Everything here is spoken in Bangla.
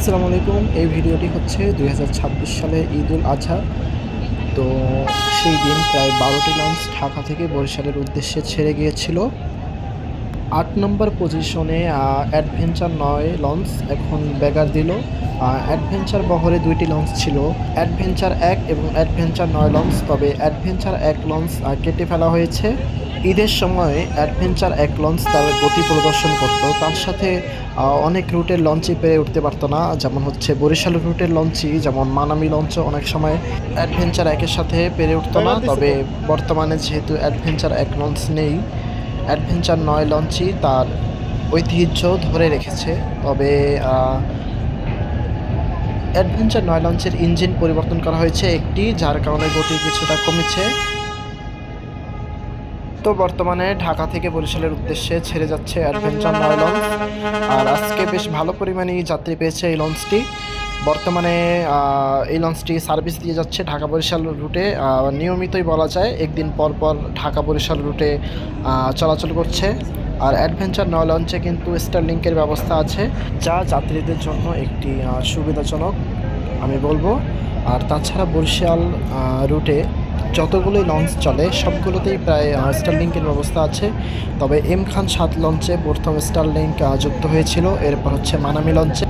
আসসালামু আলাইকুম। এই ভিডিওটি হচ্ছে ২০২৬ সালে ঈদুল আজহা। তো সেই দিন প্রায় ১২টি লঞ্চ ঢাকা থেকে বরিশালের উদ্দেশ্যে ছেড়ে গিয়েছিল। ৮ নম্বর পজিশনে অ্যাডভেঞ্চার ৯ লঞ্চ এখন ব্যাগার দিল। অ্যাডভেঞ্চার বহরে ২টি লঞ্চ ছিল, অ্যাডভেঞ্চার ১ এবং অ্যাডভেঞ্চার ৯ লঞ্চ। তবে অ্যাডভেঞ্চার ১ লঞ্চ কেটে ফেলা হয়েছে। ঈদের সময় অ্যাডভেঞ্চার ১ লঞ্চ তার গতি প্রদর্শন করত, তার সাথে অনেক রুটের লঞ্চই পেরে উঠতে পারতো না। যেমন হচ্ছে বরিশাল রুটের লঞ্চই, যেমন মানামি লঞ্চও অনেক সময় অ্যাডভেঞ্চার ১-এর সাথে পেরে উঠতো না। তবে বর্তমানে যেহেতু অ্যাডভেঞ্চার ১ লঞ্চ নেই, অ্যাডভেঞ্চার ৯ লঞ্চই তার ঐতিহ্য ধরে রেখেছে। তবে অ্যাডভেঞ্চার ৯ লঞ্চের ইঞ্জিন পরিবর্তন করা হয়েছে একটি, যার কারণে গতি কিছুটা কমেছে। তো বর্তমানে ঢাকা থেকে বরিশালের উদ্দেশ্যে ছেড়ে যাচ্ছে অ্যাডভেঞ্চার ৯ লঞ্চ। আর আজকে বেশ ভালো পরিমাণেই যাত্রী পেয়েছে এই লঞ্চটি। বর্তমানে এই লঞ্চটি সার্ভিস দিয়ে যাচ্ছে ঢাকা বরিশাল রুটে। নিয়মিতই বলা যায়, একদিন পর পর ঢাকা বরিশাল রুটে চলাচল করছে। আর অ্যাডভেঞ্চার ৯ লঞ্চে কিন্তু স্টারলিংকের ব্যবস্থা আছে, যা যাত্রীদের জন্য একটি সুবিধাজনক আমি বলবো। আর তাছাড়া বরিশাল রুটে যতগুলোই লঞ্চ চলে সবগুলোতেই প্রায় স্টারলিংকের ব্যবস্থা আছে। তবে এম খান ৭ লঞ্চে প্রথম স্টারলিংক যুক্ত হয়েছিল, এরপর হচ্ছে মানামি লঞ্চে।